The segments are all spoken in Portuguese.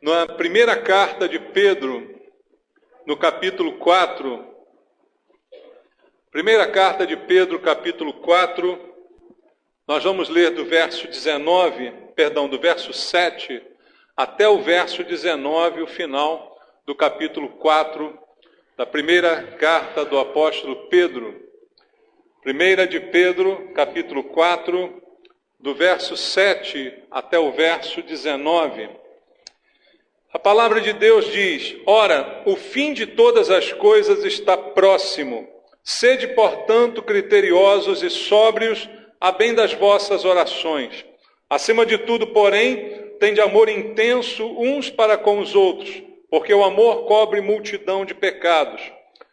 Na primeira carta de Pedro, no capítulo 4, primeira carta de Pedro, capítulo 4, nós vamos ler do verso 7 até o verso 19, o final do capítulo 4 da primeira carta do apóstolo Pedro. Primeira de Pedro, capítulo 4, do verso 7 até o verso 19. A palavra de Deus diz: Ora, o fim de todas as coisas está próximo. Sede, portanto, criteriosos e sóbrios, a bem das vossas orações. Acima de tudo, porém, tende amor intenso uns para com os outros, porque o amor cobre multidão de pecados.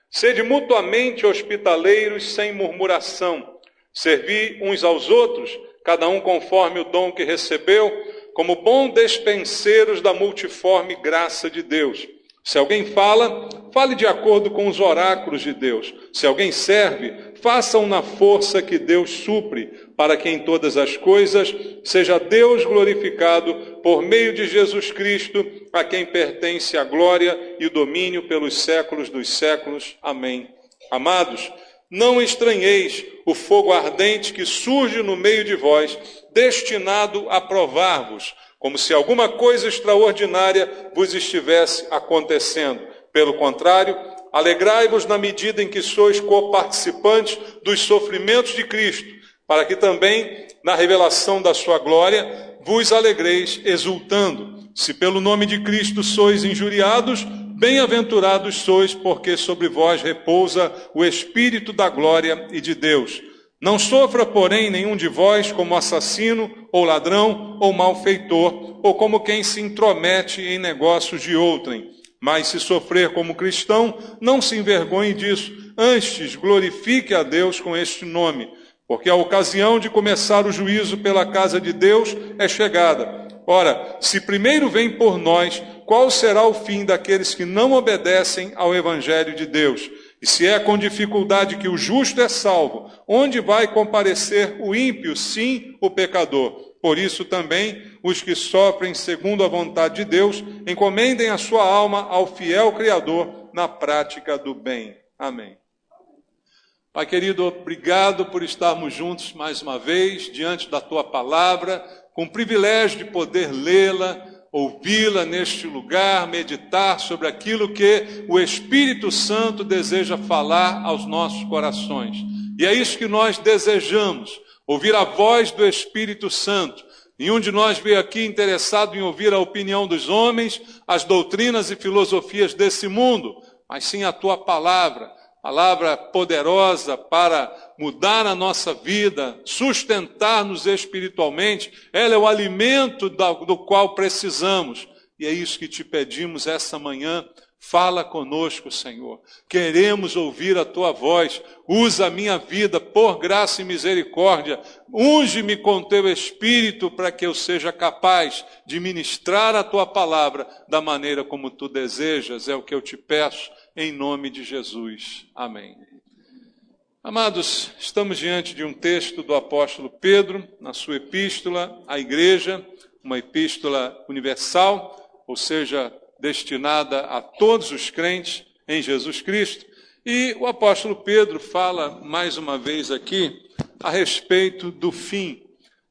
Sede mutuamente hospitaleiros sem murmuração. Servi uns aos outros, cada um conforme o dom que recebeu, como bons despenseiros da multiforme graça de Deus. Se alguém fala, fale de acordo com os oráculos de Deus. Se alguém serve, faça-o na força que Deus supre, para que em todas as coisas seja Deus glorificado por meio de Jesus Cristo, a quem pertence a glória e o domínio pelos séculos dos séculos. Amém. Amados, não estranheis o fogo ardente que surge no meio de vós, destinado a provar-vos, como se alguma coisa extraordinária vos estivesse acontecendo. Pelo contrário, alegrai-vos na medida em que sois coparticipantes dos sofrimentos de Cristo, para que também, na revelação da sua glória, vos alegreis exultando. Se pelo nome de Cristo sois injuriados, bem-aventurados sois, porque sobre vós repousa o Espírito da glória e de Deus. Não sofra, porém, nenhum de vós como assassino, ou ladrão, ou malfeitor, ou como quem se intromete em negócios de outrem. Mas se sofrer como cristão, não se envergonhe disso, antes glorifique a Deus com este nome, porque a ocasião de começar o juízo pela casa de Deus é chegada. Ora, se primeiro vem por nós, qual será o fim daqueles que não obedecem ao Evangelho de Deus? E se é com dificuldade que o justo é salvo, onde vai comparecer o ímpio, sim, o pecador? Por isso também, os que sofrem segundo a vontade de Deus, encomendem a sua alma ao fiel Criador na prática do bem. Amém. Pai querido, obrigado por estarmos juntos mais uma vez, diante da Tua palavra, com o privilégio de poder lê-la, ouvi-la neste lugar, meditar sobre aquilo que o Espírito Santo deseja falar aos nossos corações. E é isso que nós desejamos, ouvir a voz do Espírito Santo. Nenhum de nós veio aqui interessado em ouvir a opinião dos homens, as doutrinas e filosofias desse mundo, mas sim a Tua palavra poderosa para mudar a nossa vida, sustentar-nos espiritualmente. Ela é o alimento do qual precisamos. E é isso que te pedimos essa manhã. Fala conosco, Senhor. Queremos ouvir a Tua voz. Usa a minha vida por graça e misericórdia. Unge-me com Teu Espírito para que eu seja capaz de ministrar a Tua palavra da maneira como Tu desejas. É o que eu te peço. Em nome de Jesus. Amém. Amados, estamos diante de um texto do apóstolo Pedro, na sua epístola à igreja, uma epístola universal, ou seja, destinada a todos os crentes em Jesus Cristo. E o apóstolo Pedro fala mais uma vez aqui a respeito do fim.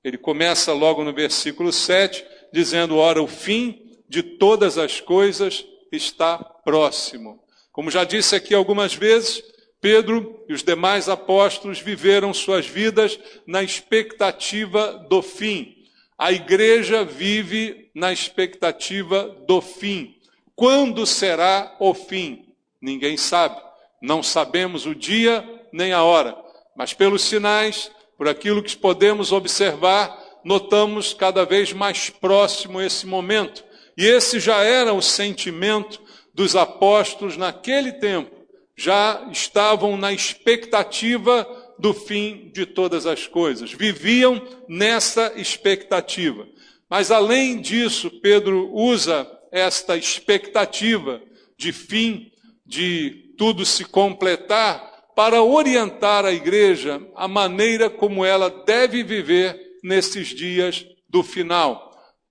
Ele começa logo no versículo 7, dizendo: Ora, o fim de todas as coisas está próximo. Como já disse aqui algumas vezes, Pedro e os demais apóstolos viveram suas vidas na expectativa do fim. A igreja vive na expectativa do fim. Quando será o fim? Ninguém sabe. Não sabemos o dia nem a hora. Mas pelos sinais, por aquilo que podemos observar, notamos cada vez mais próximo esse momento. E esse já era o sentimento dos apóstolos naquele tempo. Já estavam na expectativa do fim de todas as coisas. Viviam nessa expectativa. Mas além disso, Pedro usa esta expectativa de fim, de tudo se completar, para orientar a igreja a maneira como ela deve viver nesses dias do final.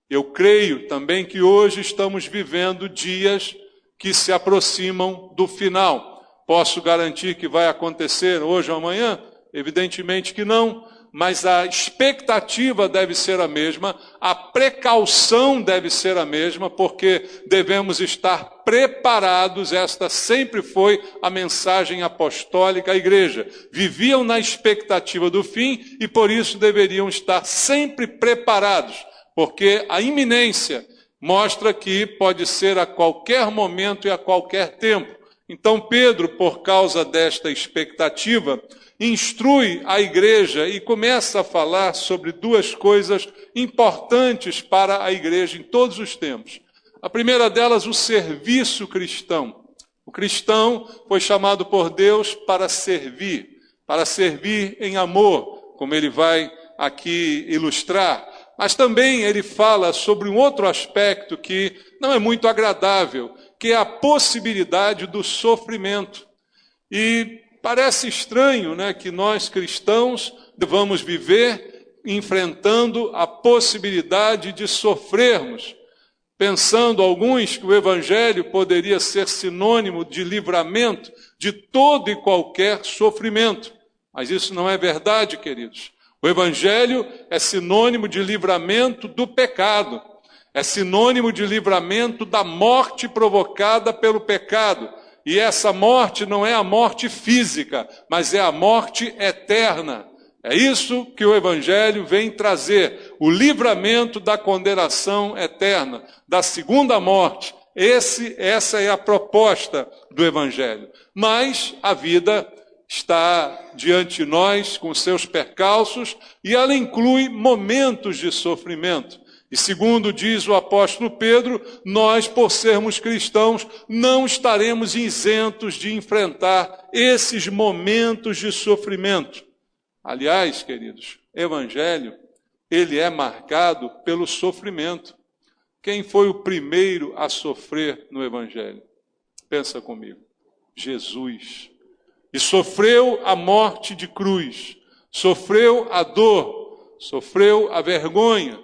Eu creio também que hoje estamos vivendo dias que se aproximam do final. Posso garantir que vai acontecer hoje ou amanhã? Evidentemente que não, mas a expectativa deve ser a mesma, a precaução deve ser a mesma, porque devemos estar preparados. Esta sempre foi a mensagem apostólica à igreja. Viviam na expectativa do fim e por isso deveriam estar sempre preparados, porque a iminência mostra que pode ser a qualquer momento e a qualquer tempo. Então Pedro, por causa desta expectativa, instrui a igreja e começa a falar sobre duas coisas importantes para a igreja em todos os tempos. A primeira delas, o serviço cristão. O cristão foi chamado por Deus para servir em amor, como ele vai aqui ilustrar. Mas também ele fala sobre um outro aspecto que não é muito agradável, que é a possibilidade do sofrimento. E parece estranho, né, que nós cristãos devamos viver enfrentando a possibilidade de sofrermos, pensando alguns que o evangelho poderia ser sinônimo de livramento de todo e qualquer sofrimento. Mas isso não é verdade, queridos. O evangelho é sinônimo de livramento do pecado, é sinônimo de livramento da morte provocada pelo pecado. E essa morte não é a morte física, mas é a morte eterna. É isso que o evangelho vem trazer, o livramento da condenação eterna, da segunda morte. Essa é a proposta do evangelho. Mas a vida está diante de nós com seus percalços e ela inclui momentos de sofrimento. E segundo diz o apóstolo Pedro, nós, por sermos cristãos, não estaremos isentos de enfrentar esses momentos de sofrimento. Aliás, queridos, o evangelho, ele é marcado pelo sofrimento. Quem foi o primeiro a sofrer no evangelho? Pensa comigo. Jesus. E sofreu a morte de cruz, sofreu a dor, sofreu a vergonha.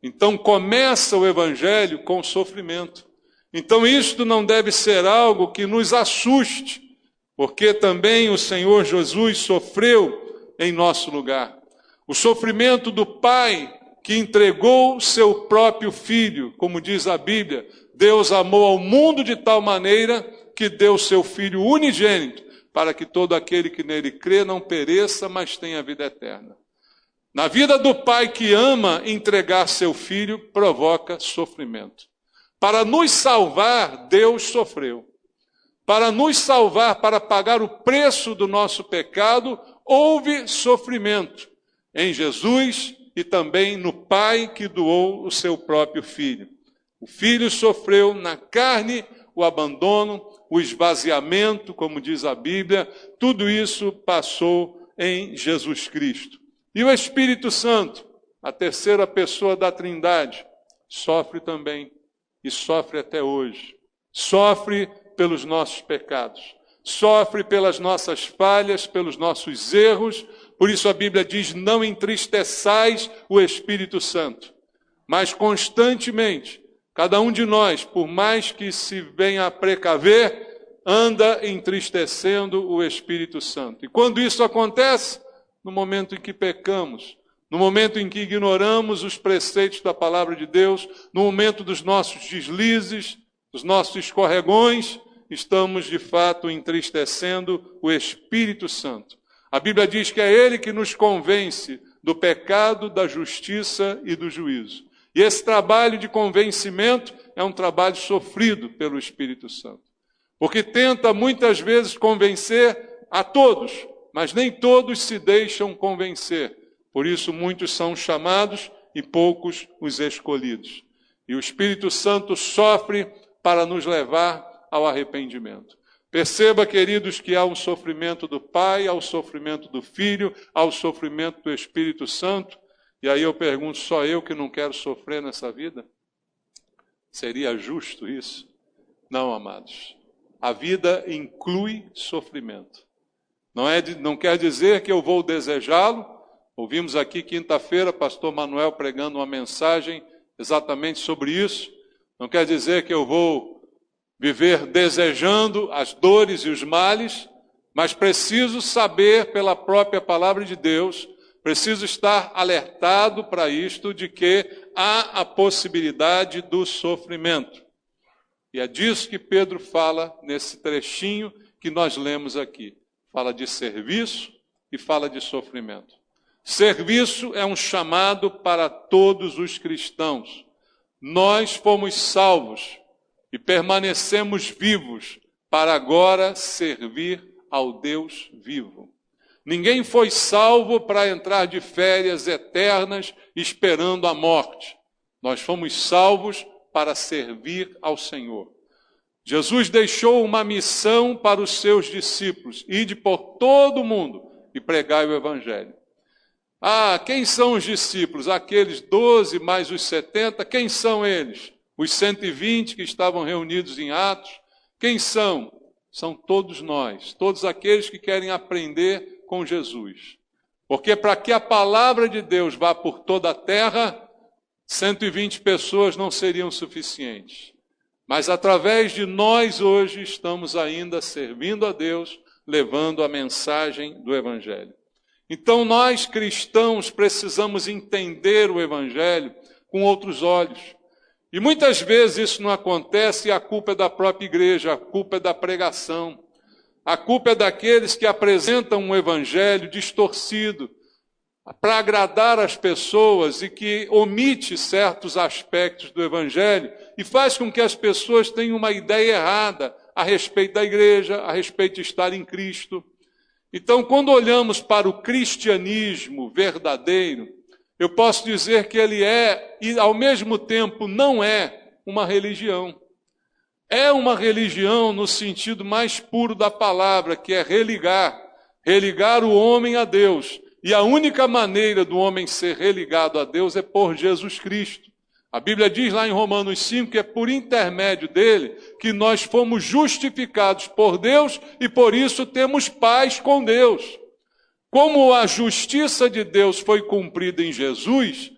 Então começa o evangelho com sofrimento. Então isto não deve ser algo que nos assuste, porque também o Senhor Jesus sofreu em nosso lugar. O sofrimento do Pai que entregou seu próprio Filho, como diz a Bíblia, Deus amou ao mundo de tal maneira que deu seu Filho unigênito, para que todo aquele que nele crê não pereça, mas tenha vida eterna. Na vida do pai que ama entregar seu filho, provoca sofrimento. Para nos salvar, Deus sofreu. Para nos salvar, para pagar o preço do nosso pecado, houve sofrimento em Jesus e também no Pai que doou o seu próprio Filho. O Filho sofreu na carne o abandono, o esvaziamento, como diz a Bíblia, tudo isso passou em Jesus Cristo. E o Espírito Santo, a terceira pessoa da Trindade, sofre também e sofre até hoje. Sofre pelos nossos pecados, sofre pelas nossas falhas, pelos nossos erros. Por isso a Bíblia diz, não entristeçais o Espírito Santo, mas constantemente, cada um de nós, por mais que se venha a precaver, anda entristecendo o Espírito Santo. E quando isso acontece, no momento em que pecamos, no momento em que ignoramos os preceitos da palavra de Deus, no momento dos nossos deslizes, dos nossos escorregões, estamos de fato entristecendo o Espírito Santo. A Bíblia diz que é Ele que nos convence do pecado, da justiça e do juízo. E esse trabalho de convencimento é um trabalho sofrido pelo Espírito Santo. Porque tenta muitas vezes convencer a todos, mas nem todos se deixam convencer. Por isso muitos são chamados e poucos os escolhidos. E o Espírito Santo sofre para nos levar ao arrependimento. Perceba, queridos, que há um sofrimento do Pai, há o sofrimento do Filho, há o sofrimento do Espírito Santo. E aí eu pergunto, só eu que não quero sofrer nessa vida? Seria justo isso? Não, amados. A vida inclui sofrimento. Não quer dizer que eu vou desejá-lo. Ouvimos aqui quinta-feira, pastor Manuel pregando uma mensagem exatamente sobre isso. Não quer dizer que eu vou viver desejando as dores e os males, mas preciso saber pela própria palavra de Deus, preciso estar alertado para isto, de que há a possibilidade do sofrimento. E é disso que Pedro fala nesse trechinho que nós lemos aqui. Fala de serviço e fala de sofrimento. Serviço é um chamado para todos os cristãos. Nós fomos salvos e permanecemos vivos para agora servir ao Deus vivo. Ninguém foi salvo para entrar de férias eternas esperando a morte. Nós fomos salvos para servir ao Senhor. Jesus deixou uma missão para os seus discípulos: ide por todo o mundo e pregai o Evangelho. Quem são os discípulos? Aqueles 12 mais os 70, quem são eles? Os 120 que estavam reunidos em Atos, quem são? São todos nós, todos aqueles que querem aprender com Jesus. Porque para que a palavra de Deus vá por toda a terra, 120 pessoas não seriam suficientes. Mas através de nós hoje estamos ainda servindo a Deus, levando a mensagem do Evangelho. Então nós cristãos precisamos entender o Evangelho com outros olhos. E muitas vezes isso não acontece e a culpa é da própria igreja, a culpa é da pregação. A culpa é daqueles que apresentam um evangelho distorcido para agradar as pessoas e que omite certos aspectos do evangelho e faz com que as pessoas tenham uma ideia errada a respeito da igreja, a respeito de estar em Cristo. Então, quando olhamos para o cristianismo verdadeiro, eu posso dizer que ele é, e ao mesmo tempo não é, uma religião. É uma religião no sentido mais puro da palavra, que é religar o homem a Deus. E a única maneira do homem ser religado a Deus é por Jesus Cristo. A Bíblia diz lá em Romanos 5 que é por intermédio dele que nós fomos justificados por Deus e por isso temos paz com Deus. Como a justiça de Deus foi cumprida em Jesus,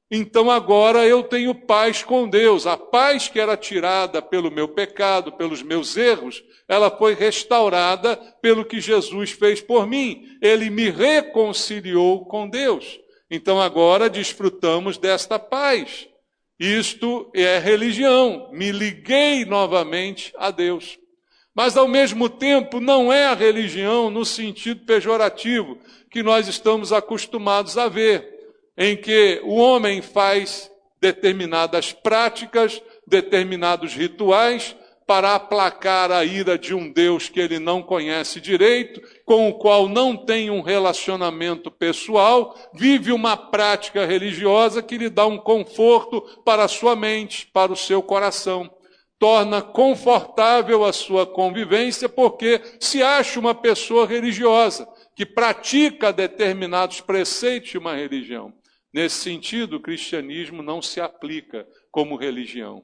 então agora eu tenho paz com Deus. A paz que era tirada pelo meu pecado, pelos meus erros, ela foi restaurada pelo que Jesus fez por mim. Ele me reconciliou com Deus. Então agora desfrutamos desta paz. Isto é religião. Me liguei novamente a Deus. Mas ao mesmo tempo não é a religião no sentido pejorativo que nós estamos acostumados a ver, em que o homem faz determinadas práticas, determinados rituais, para aplacar a ira de um Deus que ele não conhece direito, com o qual não tem um relacionamento pessoal, vive uma prática religiosa que lhe dá um conforto para a sua mente, para o seu coração. Torna confortável a sua convivência, porque se acha uma pessoa religiosa, que pratica determinados preceitos de uma religião. Nesse sentido, o cristianismo não se aplica como religião,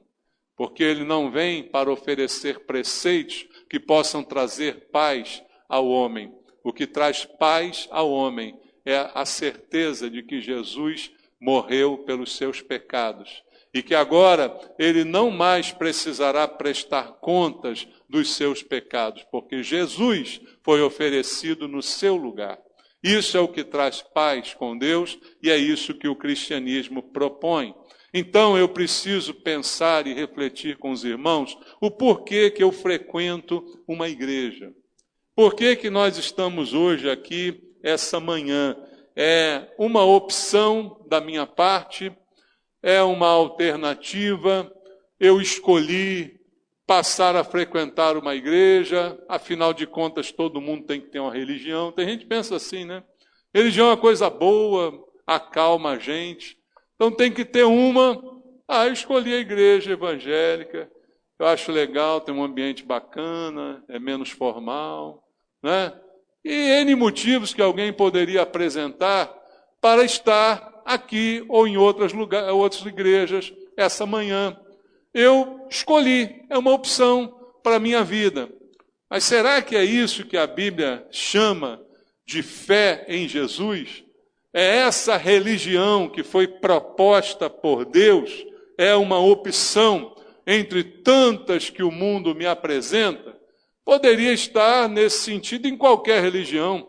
porque ele não vem para oferecer preceitos que possam trazer paz ao homem. O que traz paz ao homem é a certeza de que Jesus morreu pelos seus pecados e que agora ele não mais precisará prestar contas dos seus pecados, porque Jesus foi oferecido no seu lugar. Isso é o que traz paz com Deus e é isso que o cristianismo propõe. Então eu preciso pensar e refletir com os irmãos o porquê que eu frequento uma igreja. Por que nós estamos hoje aqui, essa manhã? É uma opção da minha parte? É uma alternativa? Eu escolhi passar a frequentar uma igreja, afinal de contas todo mundo tem que ter uma religião. Tem gente que pensa assim, né? Religião é uma coisa boa, acalma a gente. Então tem que ter uma. Eu escolhi a igreja evangélica, eu acho legal, tem um ambiente bacana, é menos formal, né? E N motivos que alguém poderia apresentar para estar aqui ou em outras igrejas essa manhã. Eu escolhi, é uma opção para a minha vida. Mas será que é isso que a Bíblia chama de fé em Jesus? É essa religião que foi proposta por Deus? é uma opção entre tantas que o mundo me apresenta, poderia estar nesse sentido em qualquer religião,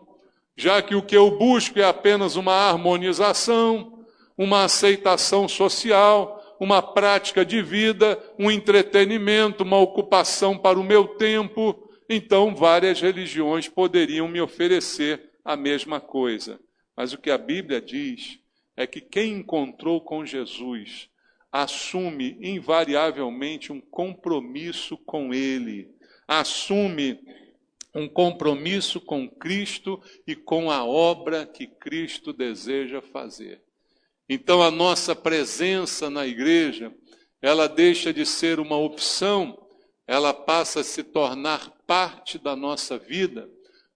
já que o que eu busco é apenas uma harmonização, uma aceitação social, uma prática de vida, um entretenimento, uma ocupação para o meu tempo. Então, várias religiões poderiam me oferecer a mesma coisa. Mas o que a Bíblia diz é que quem encontrou com Jesus assume invariavelmente um compromisso com Ele, assume um compromisso com Cristo e com a obra que Cristo deseja fazer. Então a nossa presença na igreja, ela deixa de ser uma opção, ela passa a se tornar parte da nossa vida,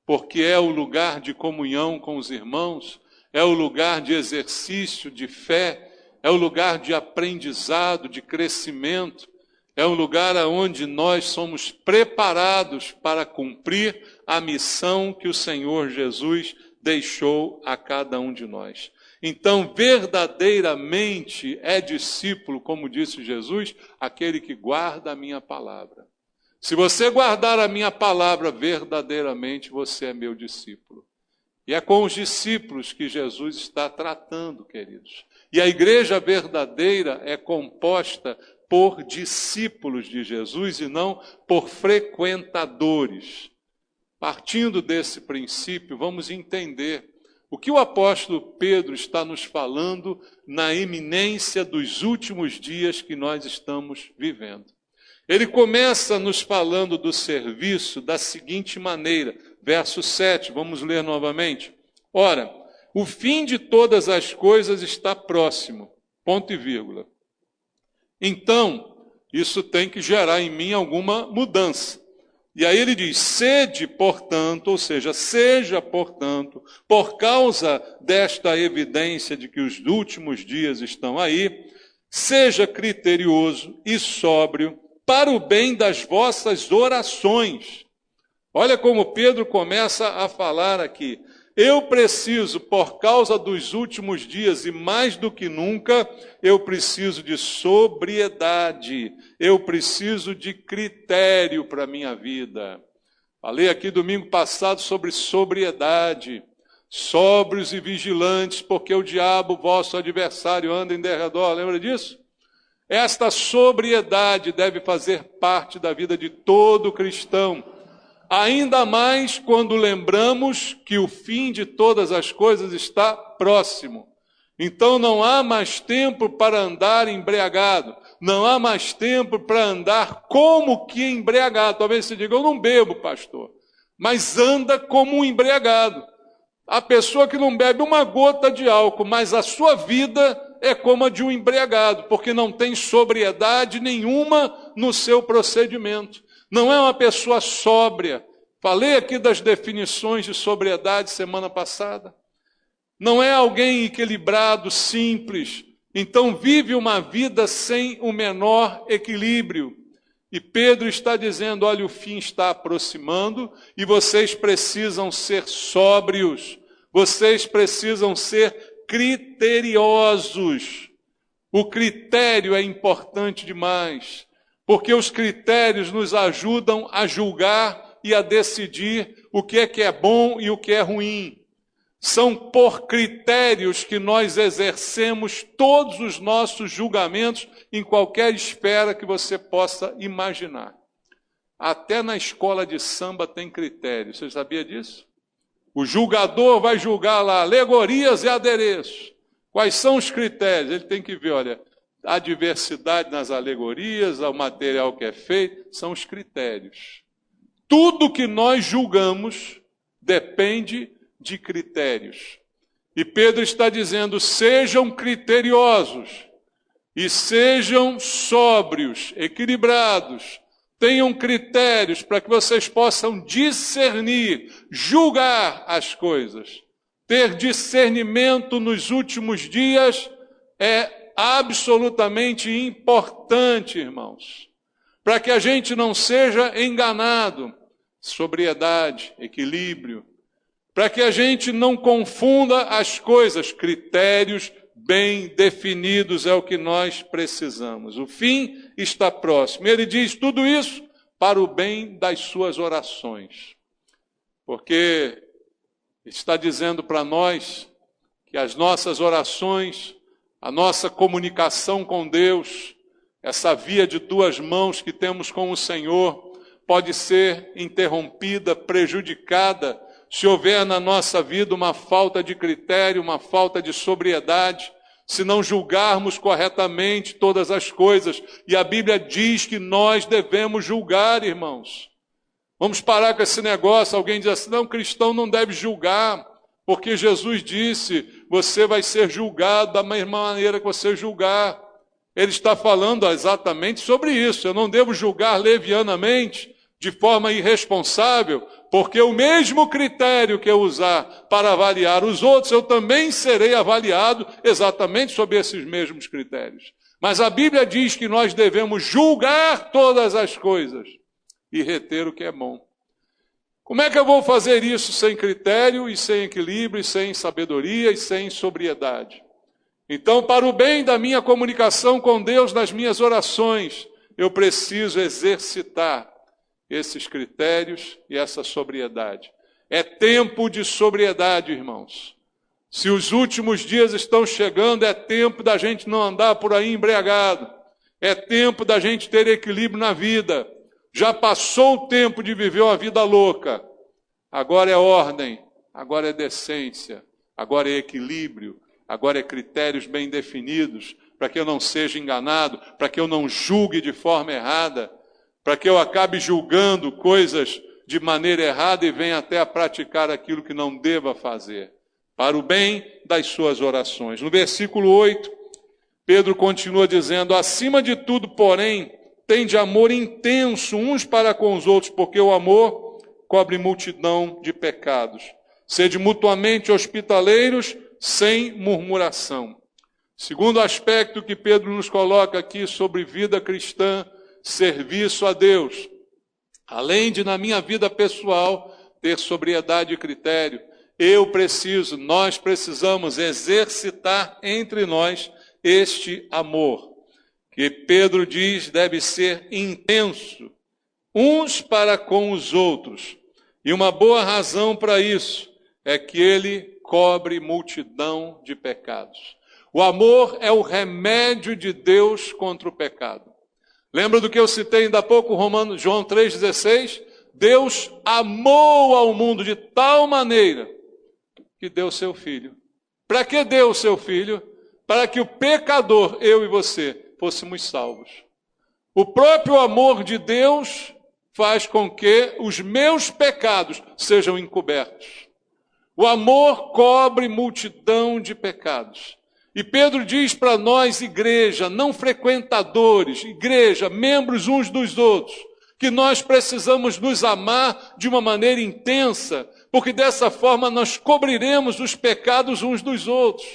porque é o lugar de comunhão com os irmãos, é o lugar de exercício de fé, é o lugar de aprendizado, de crescimento, é um lugar onde nós somos preparados para cumprir a missão que o Senhor Jesus deixou a cada um de nós. Então, verdadeiramente é discípulo, como disse Jesus, aquele que guarda a minha palavra. Se você guardar a minha palavra verdadeiramente, você é meu discípulo. E é com os discípulos que Jesus está tratando, queridos. E a igreja verdadeira é composta por discípulos de Jesus e não por frequentadores. Partindo desse princípio, vamos entender o que o apóstolo Pedro está nos falando na iminência dos últimos dias que nós estamos vivendo. Ele começa nos falando do serviço da seguinte maneira, verso 7, vamos ler novamente. Ora, o fim de todas as coisas está próximo, ponto e vírgula. Então, isso tem que gerar em mim alguma mudança. E aí ele diz, sede, portanto, ou seja, seja, portanto, por causa desta evidência de que os últimos dias estão aí, seja criterioso e sóbrio para o bem das vossas orações. Olha como Pedro começa a falar aqui. Eu preciso, por causa dos últimos dias e mais do que nunca, eu preciso de sobriedade, eu preciso de critério para a minha vida. Falei aqui domingo passado sobre sobriedade, sóbrios e vigilantes, porque o diabo, vosso adversário, anda em derredor, lembra disso? Esta sobriedade deve fazer parte da vida de todo cristão. Ainda mais quando lembramos que o fim de todas as coisas está próximo. Então não há mais tempo para andar embriagado, não há mais tempo para andar como que embriagado. Talvez você diga, eu não bebo, pastor, mas anda como um embriagado. A pessoa que não bebe uma gota de álcool, mas a sua vida é como a de um embriagado, porque não tem sobriedade nenhuma no seu procedimento. Não é uma pessoa sóbria. Falei aqui das definições de sobriedade semana passada. Não é alguém equilibrado, simples. Então vive uma vida sem o menor equilíbrio. E Pedro está dizendo, olha, o fim está aproximando e vocês precisam ser sóbrios. Vocês precisam ser criteriosos. O critério é importante demais. Porque os critérios nos ajudam a julgar e a decidir o que é bom e o que é ruim. São por critérios que nós exercemos todos os nossos julgamentos em qualquer esfera que você possa imaginar. Até na escola de samba tem critérios. Você sabia disso? O julgador vai julgar lá alegorias e adereços. Quais são os critérios? Ele tem que ver, olha, a diversidade nas alegorias, o material que é feito, são os critérios. Tudo que nós julgamos depende de critérios. E Pedro está dizendo, sejam criteriosos e sejam sóbrios, equilibrados. Tenham critérios para que vocês possam discernir, julgar as coisas. Ter discernimento nos últimos dias é absolutamente importante, irmãos, para que a gente não seja enganado. Sobriedade, equilíbrio, para que a gente não confunda as coisas, critérios bem definidos é o que nós precisamos. O fim está próximo. Ele diz tudo isso para o bem das suas orações. Porque está dizendo para nós que as nossas orações, a nossa comunicação com Deus, essa via de duas mãos que temos com o Senhor, pode ser interrompida, prejudicada, se houver na nossa vida uma falta de critério, uma falta de sobriedade, se não julgarmos corretamente todas as coisas. E a Bíblia diz que nós devemos julgar, irmãos. Vamos parar com esse negócio. Alguém diz assim, não, cristão não deve julgar, porque Jesus disse, você vai ser julgado da mesma maneira que você julgar. Ele está falando exatamente sobre isso. Eu não devo julgar levianamente, de forma irresponsável, porque o mesmo critério que eu usar para avaliar os outros, eu também serei avaliado exatamente sob esses mesmos critérios. Mas a Bíblia diz que nós devemos julgar todas as coisas e reter o que é bom. Como é que eu vou fazer isso sem critério e sem equilíbrio, e sem sabedoria e sem sobriedade? Então, para o bem da minha comunicação com Deus nas minhas orações, eu preciso exercitar esses critérios e essa sobriedade. É tempo de sobriedade, irmãos. Se os últimos dias estão chegando, é tempo da gente não andar por aí embriagado. É tempo da gente ter equilíbrio na vida. Já passou o tempo de viver uma vida louca. Agora é ordem, agora é decência, agora é equilíbrio, agora é critérios bem definidos, para que eu não seja enganado, para que eu não julgue de forma errada, para que eu acabe julgando coisas de maneira errada e venha até a praticar aquilo que não deva fazer, para o bem das suas orações. No versículo 8, Pedro continua dizendo, acima de tudo, porém, tende amor intenso uns para com os outros, porque o amor cobre multidão de pecados. Sede mutuamente hospitaleiros, sem murmuração. Segundo aspecto que Pedro nos coloca aqui sobre vida cristã, serviço a Deus. Além de, na minha vida pessoal, ter sobriedade e critério, nós precisamos exercitar entre nós este amor, que Pedro diz deve ser intenso, uns para com os outros. E uma boa razão para isso é que ele cobre multidão de pecados. O amor é o remédio de Deus contra o pecado. Lembra do que eu citei ainda há pouco, João 3,16? Deus amou ao mundo de tal maneira que deu seu Filho. Para que deu o seu Filho? Para que o pecador, eu e você, fôssemos salvos. O próprio amor de Deus faz com que os meus pecados sejam encobertos. O amor cobre multidão de pecados. E Pedro diz para nós, igreja, não frequentadores, igreja, membros uns dos outros, que nós precisamos nos amar de uma maneira intensa, porque dessa forma nós cobriremos os pecados uns dos outros.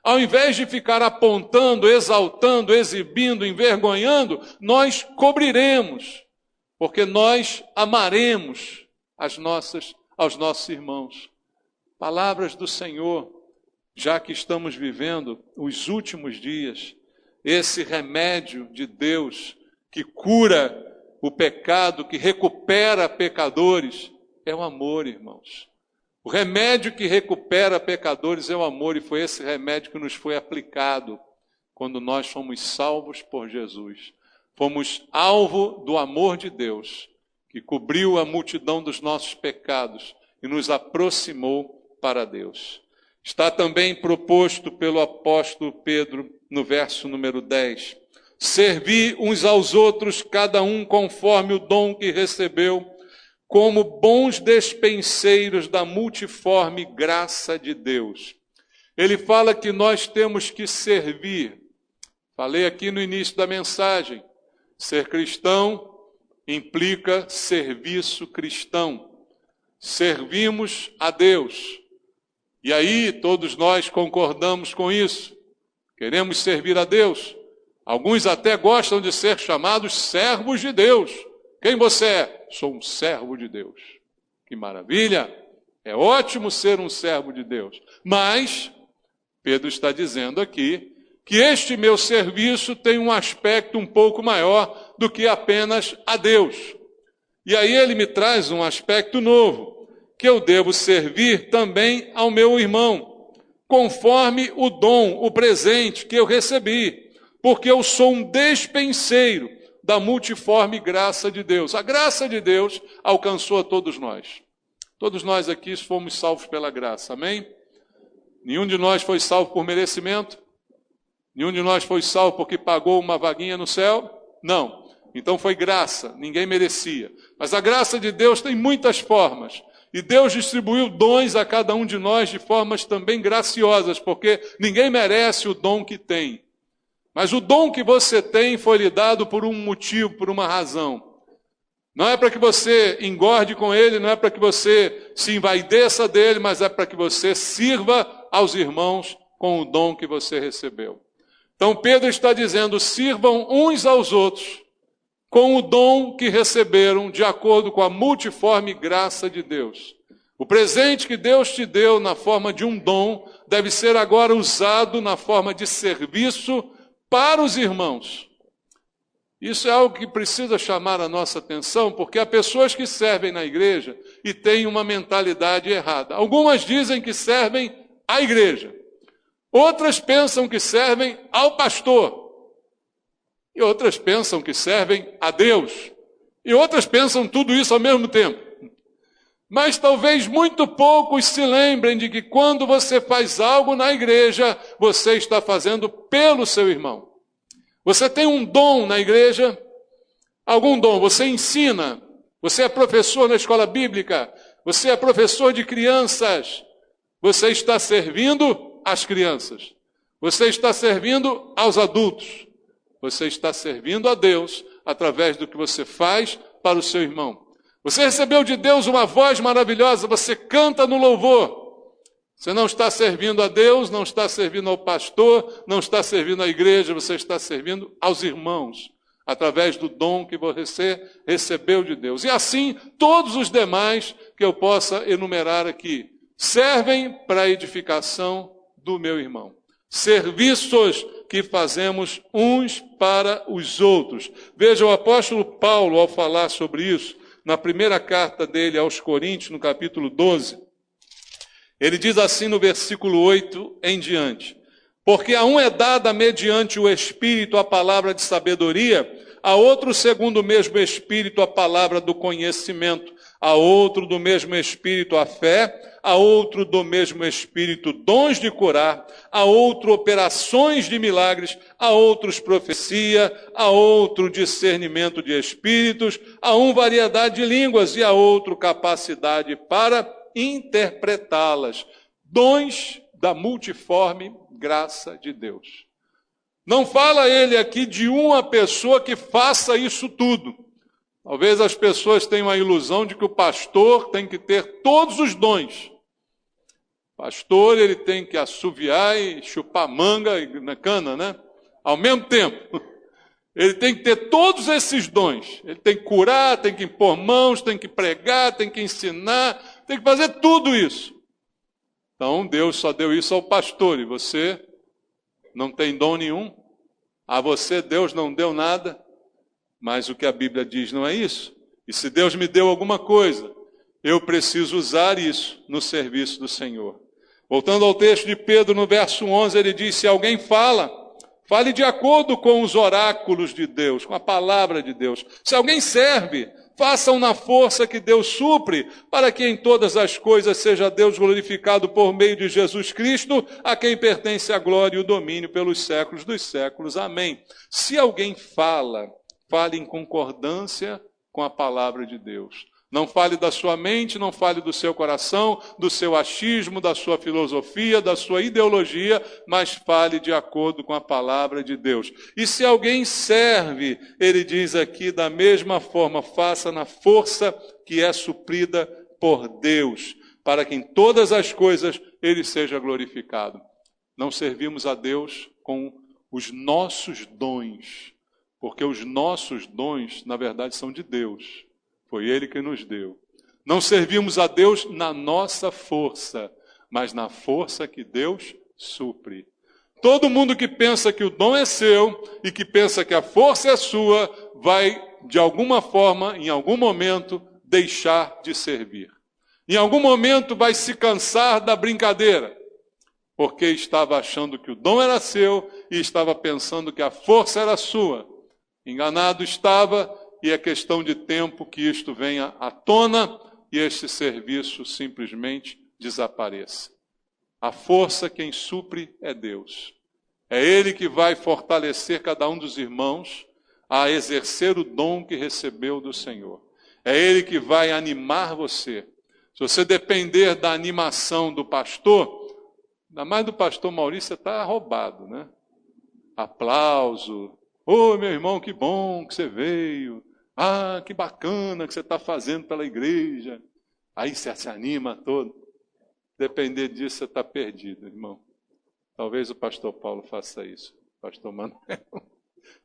Ao invés de ficar apontando, exaltando, exibindo, envergonhando, nós cobriremos, porque nós amaremos aos nossos irmãos. Palavras do Senhor. Já que estamos vivendo os últimos dias, esse remédio de Deus que cura o pecado, que recupera pecadores, é o amor, irmãos. O remédio que recupera pecadores é o amor, e foi esse remédio que nos foi aplicado quando nós fomos salvos por Jesus. Fomos alvo do amor de Deus, que cobriu a multidão dos nossos pecados e nos aproximou para Deus. Está também proposto pelo apóstolo Pedro no verso número 10. Servi uns aos outros, cada um conforme o dom que recebeu, como bons despenseiros da multiforme graça de Deus. Ele fala que nós temos que servir. Falei aqui no início da mensagem. Ser cristão implica serviço cristão. Servimos a Deus. E aí todos nós concordamos com isso. Queremos servir a Deus. Alguns até gostam de ser chamados servos de Deus. Quem você é? Sou um servo de Deus. Que maravilha! É ótimo ser um servo de Deus. Mas Pedro está dizendo aqui que este meu serviço tem um aspecto um pouco maior do que apenas a Deus. E aí ele me traz um aspecto novo, que eu devo servir também ao meu irmão, conforme o dom, o presente que eu recebi, porque eu sou um despenseiro da multiforme graça de Deus. A graça de Deus alcançou a todos nós. Todos nós aqui fomos salvos pela graça, amém? Nenhum de nós foi salvo por merecimento? Nenhum de nós foi salvo porque pagou uma vaguinha no céu? Não. Então foi graça, ninguém merecia. Mas a graça de Deus tem muitas formas. E Deus distribuiu dons a cada um de nós de formas também graciosas, porque ninguém merece o dom que tem. Mas o dom que você tem foi lhe dado por um motivo, por uma razão. Não é para que você engorde com ele, não é para que você se envaideça dele, mas é para que você sirva aos irmãos com o dom que você recebeu. Então Pedro está dizendo, sirvam uns aos outros com o dom que receberam de acordo com a multiforme graça de Deus. O presente que Deus te deu na forma de um dom deve ser agora usado na forma de serviço para os irmãos. Isso é algo que precisa chamar a nossa atenção, porque há pessoas que servem na igreja e têm uma mentalidade errada. Algumas dizem que servem à igreja. Outras pensam que servem ao pastor. E outras pensam que servem a Deus. E outras pensam tudo isso ao mesmo tempo. Mas talvez muito poucos se lembrem de que quando você faz algo na igreja, você está fazendo pelo seu irmão. Você tem um dom na igreja, algum dom, você ensina, você é professor na escola bíblica, você é professor de crianças, você está servindo às crianças, você está servindo aos adultos, você está servindo a Deus através do que você faz para o seu irmão. Você recebeu de Deus uma voz maravilhosa, você canta no louvor. Você não está servindo a Deus, não está servindo ao pastor, não está servindo à igreja, você está servindo aos irmãos, através do dom que você recebeu de Deus. E assim, todos os demais que eu possa enumerar aqui, servem para a edificação do meu irmão. Serviços que fazemos uns para os outros. Veja, o apóstolo Paulo, ao falar sobre isso, na primeira carta dele aos Coríntios, no capítulo 12, ele diz assim no versículo 8 em diante: porque a um é dada mediante o Espírito a palavra de sabedoria, a outro segundo o mesmo Espírito a palavra do conhecimento, a outro do mesmo Espírito a fé, a outro do mesmo Espírito dons de curar, a outro operações de milagres, a outros profecia, a outro discernimento de espíritos, a um variedade de línguas e a outro capacidade para interpretá-las. Dons da multiforme graça de Deus. Não fala ele aqui de uma pessoa que faça isso tudo. Talvez as pessoas tenham a ilusão de que o pastor tem que ter todos os dons. O pastor, ele tem que assoviar e chupar manga na cana, né? Ao mesmo tempo. Ele tem que ter todos esses dons. Ele tem que curar, tem que impor mãos, tem que pregar, tem que ensinar, tem que fazer tudo isso. Então, Deus só deu isso ao pastor e você não tem dom nenhum. A você Deus não deu nada. Mas o que a Bíblia diz não é isso. E se Deus me deu alguma coisa, eu preciso usar isso no serviço do Senhor. Voltando ao texto de Pedro, no verso 11, ele diz, se alguém fala, fale de acordo com os oráculos de Deus, com a palavra de Deus. Se alguém serve, façam na força que Deus supre, para que em todas as coisas seja Deus glorificado por meio de Jesus Cristo, a quem pertence a glória e o domínio pelos séculos dos séculos. Amém. Se alguém fala, fale em concordância com a palavra de Deus. Não fale da sua mente, não fale do seu coração, do seu achismo, da sua filosofia, da sua ideologia, mas fale de acordo com a palavra de Deus. E se alguém serve, ele diz aqui, da mesma forma, faça na força que é suprida por Deus, para que em todas as coisas ele seja glorificado. Não servimos a Deus com os nossos dons, porque os nossos dons, na verdade, são de Deus. Foi Ele que nos deu. Não servimos a Deus na nossa força, mas na força que Deus supre. Todo mundo que pensa que o dom é seu e que pensa que a força é sua, vai, de alguma forma, em algum momento, deixar de servir. Em algum momento vai se cansar da brincadeira, porque estava achando que o dom era seu e estava pensando que a força era sua. Enganado estava, e é questão de tempo que isto venha à tona e este serviço simplesmente desapareça. A força quem supre é Deus. É Ele que vai fortalecer cada um dos irmãos a exercer o dom que recebeu do Senhor. É Ele que vai animar você. Se você depender da animação do pastor, ainda mais do pastor Maurício, você está roubado, né? Aplauso. Ô, meu irmão, que bom que você veio. Ah, que bacana que você está fazendo pela igreja. Aí você se anima todo. Depender disso, você está perdido, irmão. Talvez o pastor Paulo faça isso, pastor Manuel.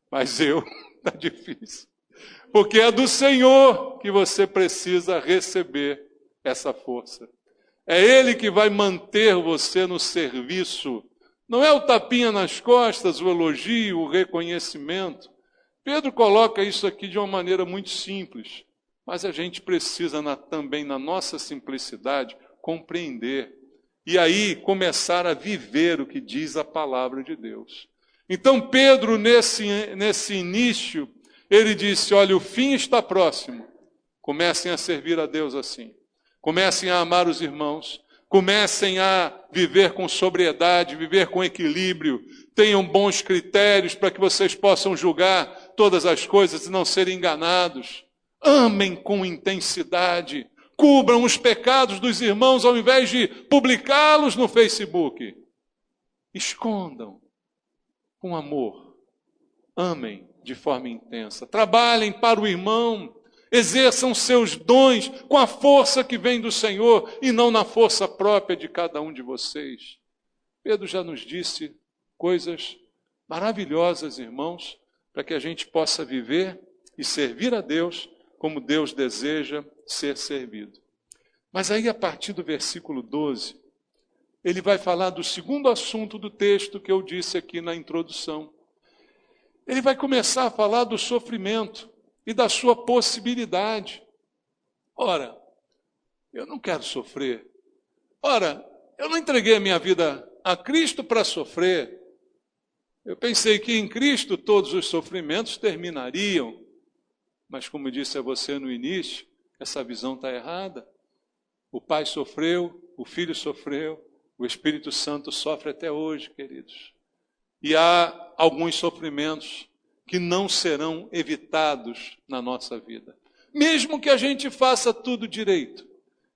Mas está difícil. Porque é do Senhor que você precisa receber essa força. É Ele que vai manter você no serviço. Não é o tapinha nas costas, o elogio, o reconhecimento. Pedro coloca isso aqui de uma maneira muito simples. Mas a gente precisa também, na nossa simplicidade, compreender. E aí começar a viver o que diz a palavra de Deus. Então Pedro, nesse início, ele disse, olha, o fim está próximo. Comecem a servir a Deus assim. Comecem a amar os irmãos. Comecem a viver com sobriedade, viver com equilíbrio. Tenham bons critérios para que vocês possam julgar todas as coisas e não serem enganados. Amem com intensidade. Cubram os pecados dos irmãos ao invés de publicá-los no Facebook. Escondam com amor. Amem de forma intensa. Trabalhem para o irmão. Exerçam seus dons com a força que vem do Senhor e não na força própria de cada um de vocês. Pedro já nos disse coisas maravilhosas, irmãos, para que a gente possa viver e servir a Deus como Deus deseja ser servido. Mas aí, a partir do versículo 12, ele vai falar do segundo assunto do texto que eu disse aqui na introdução. Ele vai começar a falar do sofrimento e da sua possibilidade. Ora, eu não quero sofrer. Ora, eu não entreguei a minha vida a Cristo para sofrer. Eu pensei que em Cristo todos os sofrimentos terminariam. Mas como eu disse a você no início, essa visão está errada. O Pai sofreu, o Filho sofreu, o Espírito Santo sofre até hoje, queridos. E há alguns sofrimentos que não serão evitados na nossa vida. Mesmo que a gente faça tudo direito,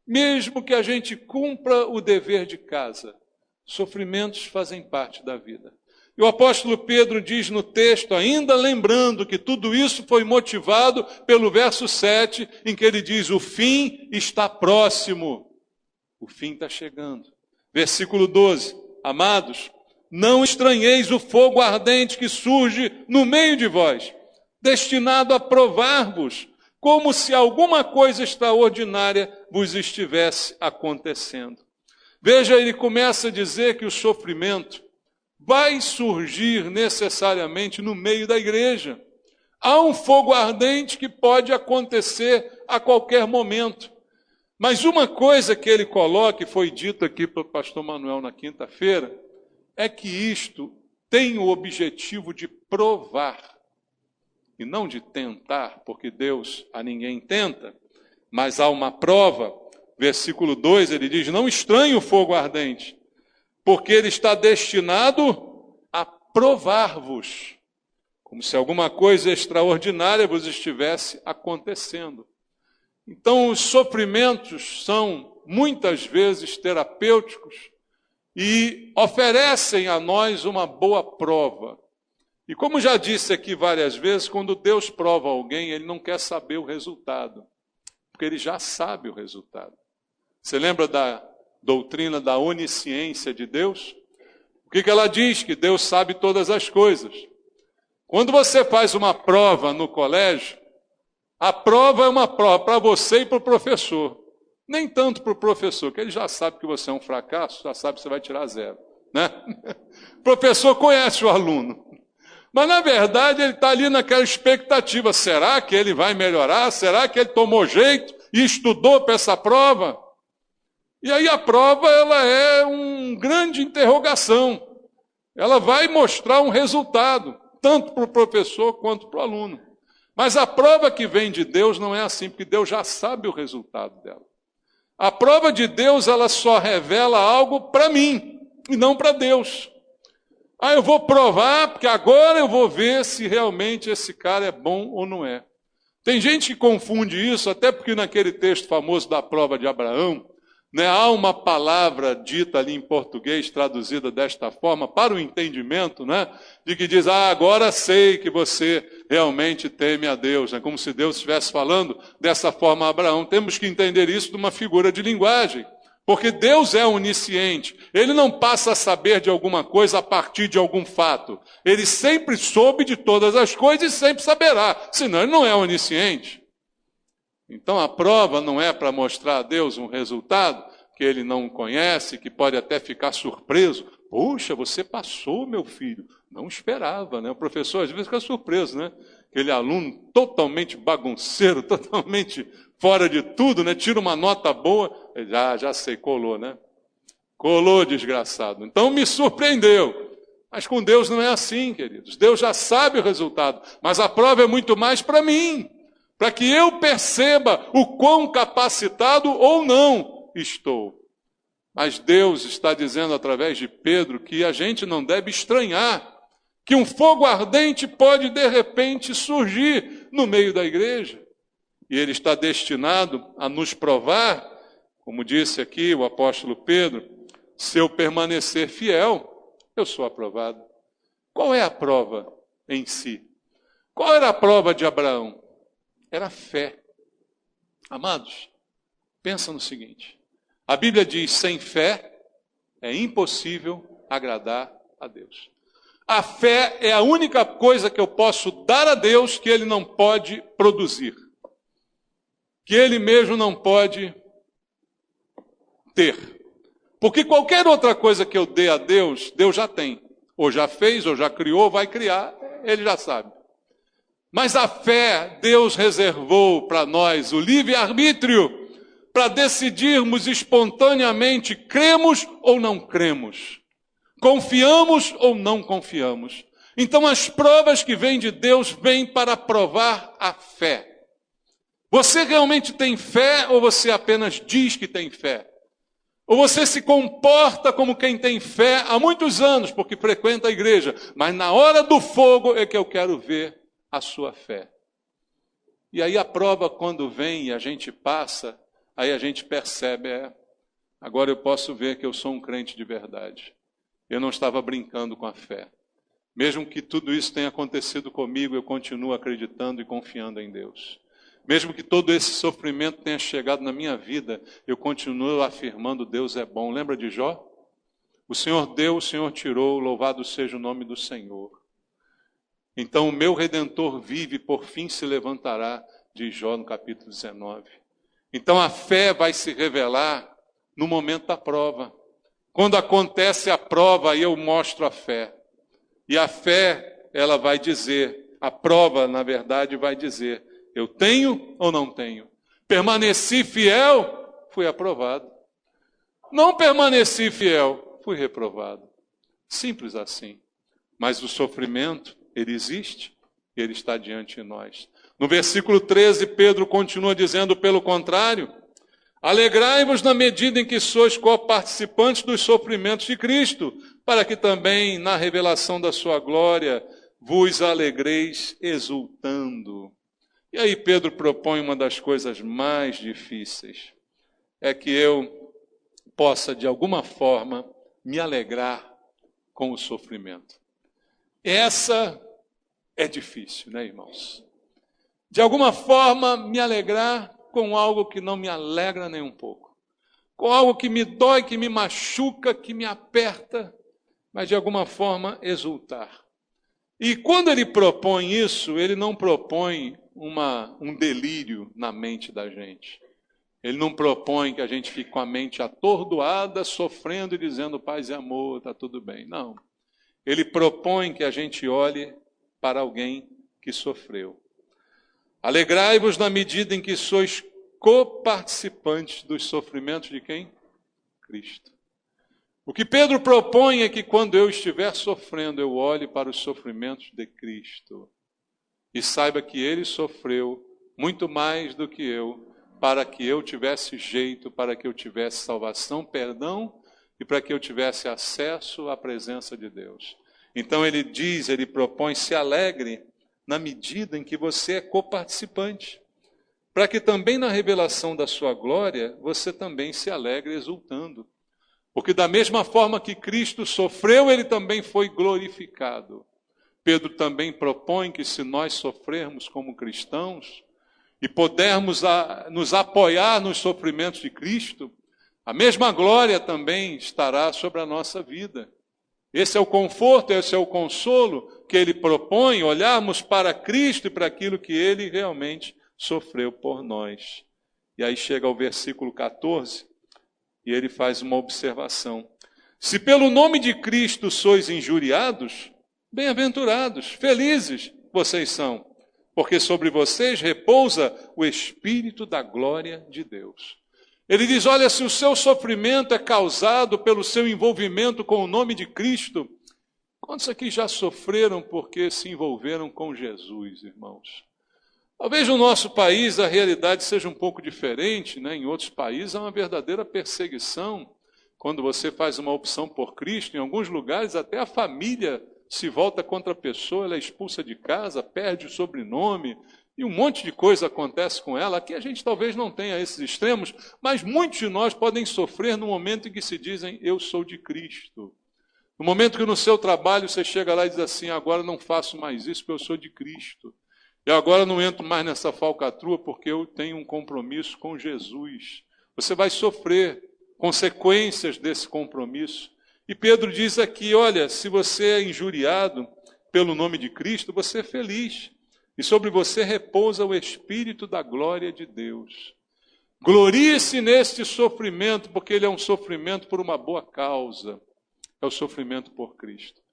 mesmo que a gente cumpra o dever de casa, sofrimentos fazem parte da vida. E o apóstolo Pedro diz no texto, ainda lembrando que tudo isso foi motivado pelo verso 7, em que ele diz, o fim está próximo. O fim está chegando. Versículo 12, amados, não estranheis o fogo ardente que surge no meio de vós, destinado a provar-vos, como se alguma coisa extraordinária vos estivesse acontecendo. Veja, ele começa a dizer que o sofrimento vai surgir necessariamente no meio da igreja. Há um fogo ardente que pode acontecer a qualquer momento. Mas uma coisa que ele coloca, e foi dito aqui pelo pastor Manuel na quinta-feira, é que isto tem o objetivo de provar, e não de tentar, porque Deus a ninguém tenta, mas há uma prova. Versículo 2, ele diz, não estranhe o fogo ardente, porque ele está destinado a provar-vos, como se alguma coisa extraordinária vos estivesse acontecendo. Então, os sofrimentos são muitas vezes terapêuticos e oferecem a nós uma boa prova. E como já disse aqui várias vezes, quando Deus prova alguém, Ele não quer saber o resultado, porque Ele já sabe o resultado. Você lembra da doutrina da onisciência de Deus? O que ela diz? Que Deus sabe todas as coisas. Quando você faz uma prova no colégio, a prova é uma prova para você e para o professor. Nem tanto para o professor, que ele já sabe que você é um fracasso, já sabe que você vai tirar 0. né? O professor conhece o aluno. Mas, na verdade, ele está ali naquela expectativa. Será que ele vai melhorar? Será que ele tomou jeito e estudou para essa prova? E aí a prova ela é uma grande interrogação. Ela vai mostrar um resultado, tanto para o professor quanto para o aluno. Mas a prova que vem de Deus não é assim, porque Deus já sabe o resultado dela. A prova de Deus ela só revela algo para mim e não para Deus. Eu vou provar, porque agora eu vou ver se realmente esse cara é bom ou não é. Tem gente que confunde isso, até porque naquele texto famoso da prova de Abraão, né, há uma palavra dita ali em português, traduzida desta forma, para o entendimento, né, de que diz, agora sei que você realmente teme a Deus, né, como se Deus estivesse falando dessa forma a Abraão. Temos que entender isso de uma figura de linguagem. Porque Deus é onisciente. Ele não passa a saber de alguma coisa a partir de algum fato. Ele sempre soube de todas as coisas e sempre saberá. Senão ele não é onisciente. Então a prova não é para mostrar a Deus um resultado que ele não conhece, que pode até ficar surpreso. Poxa, você passou, meu filho. Não esperava, né? O professor às vezes fica surpreso, né? Aquele aluno totalmente bagunceiro, totalmente fora de tudo, né? Tira uma nota boa, já sei, colou, né? Colou, desgraçado. Então me surpreendeu. Mas com Deus não é assim, queridos. Deus já sabe o resultado, mas a prova é muito mais para mim, para que eu perceba o quão capacitado ou não estou. Mas Deus está dizendo através de Pedro que a gente não deve estranhar que um fogo ardente pode de repente surgir no meio da igreja. E ele está destinado a nos provar, como disse aqui o apóstolo Pedro, se eu permanecer fiel, eu sou aprovado. Qual é a prova em si? Qual era a prova de Abraão? Era fé. Amados, pensa no seguinte. A Bíblia diz, sem fé é impossível agradar a Deus. A fé é a única coisa que eu posso dar a Deus que Ele não pode produzir. Que Ele mesmo não pode ter. Porque qualquer outra coisa que eu dê a Deus, Deus já tem. Ou já fez, ou já criou, vai criar, Ele já sabe. Mas a fé, Deus reservou para nós o livre-arbítrio para decidirmos espontaneamente, cremos ou não cremos. Confiamos ou não confiamos. Então as provas que vêm de Deus vêm para provar a fé. Você realmente tem fé ou você apenas diz que tem fé? Ou você se comporta como quem tem fé há muitos anos, porque frequenta a igreja, mas na hora do fogo é que eu quero ver a sua fé. E aí a prova quando vem e a gente passa, aí a gente percebe, agora eu posso ver que eu sou um crente de verdade. Eu não estava brincando com a fé. Mesmo que tudo isso tenha acontecido comigo, eu continuo acreditando e confiando em Deus. Mesmo que todo esse sofrimento tenha chegado na minha vida, eu continuo afirmando Deus é bom. Lembra de Jó? O Senhor deu, o Senhor tirou, louvado seja o nome do Senhor. Então o meu Redentor vive, por fim se levantará, diz Jó no capítulo 19. Então a fé vai se revelar no momento da prova. Quando acontece a prova, aí eu mostro a fé. E a fé, ela vai dizer, a prova, na verdade, vai dizer, eu tenho ou não tenho? Permaneci fiel, fui aprovado. Não permaneci fiel, fui reprovado. Simples assim. Mas o sofrimento, ele existe, e ele está diante de nós. No versículo 13, Pedro continua dizendo, pelo contrário, alegrai-vos na medida em que sois coparticipantes dos sofrimentos de Cristo, para que também, na revelação da sua glória, vos alegreis exultando. E aí Pedro propõe uma das coisas mais difíceis, é que eu possa, de alguma forma, me alegrar com o sofrimento. Essa é difícil, né, irmãos? De alguma forma, me alegrar com algo que não me alegra nem um pouco. Com algo que me dói, que me machuca, que me aperta, mas de alguma forma exultar. E quando ele propõe isso, ele não propõe um delírio na mente da gente. Ele não propõe que a gente fique com a mente atordoada, sofrendo e dizendo paz e amor, está tudo bem. Não. Ele propõe que a gente olhe para alguém que sofreu. Alegrai-vos na medida em que sois coparticipantes dos sofrimentos de quem? Cristo. O que Pedro propõe é que quando eu estiver sofrendo, eu olhe para os sofrimentos de Cristo e saiba que ele sofreu muito mais do que eu, para que eu tivesse jeito, para que eu tivesse salvação, perdão e para que eu tivesse acesso à presença de Deus. Então ele diz, ele propõe, se alegre na medida em que você é coparticipante, para que também na revelação da sua glória, você também se alegre exultando. Porque da mesma forma que Cristo sofreu, ele também foi glorificado. Pedro também propõe que se nós sofrermos como cristãos e pudermos nos apoiar nos sofrimentos de Cristo, a mesma glória também estará sobre a nossa vida. Esse é o conforto, esse é o consolo que ele propõe, olharmos para Cristo e para aquilo que ele realmente sofreu por nós. E aí chega ao versículo 14, e ele faz uma observação. Se pelo nome de Cristo sois injuriados, bem-aventurados, felizes vocês são, porque sobre vocês repousa o Espírito da glória de Deus. Ele diz, olha, se o seu sofrimento é causado pelo seu envolvimento com o nome de Cristo, quantos aqui já sofreram porque se envolveram com Jesus, irmãos? Talvez no nosso país a realidade seja um pouco diferente, né? Em outros países há uma verdadeira perseguição. Quando você faz uma opção por Cristo, em alguns lugares até a família se volta contra a pessoa, ela é expulsa de casa, perde o sobrenome, e um monte de coisa acontece com ela. Aqui a gente talvez não tenha esses extremos, mas muitos de nós podem sofrer no momento em que se dizem, eu sou de Cristo. No momento que no seu trabalho você chega lá e diz assim, agora não faço mais isso porque eu sou de Cristo. E agora não entro mais nessa falcatrua porque eu tenho um compromisso com Jesus. Você vai sofrer consequências desse compromisso. E Pedro diz aqui, olha, se você é injuriado pelo nome de Cristo, você é feliz. E sobre você repousa o Espírito da glória de Deus. Glorie-se neste sofrimento, porque ele é um sofrimento por uma boa causa. É o sofrimento por Cristo.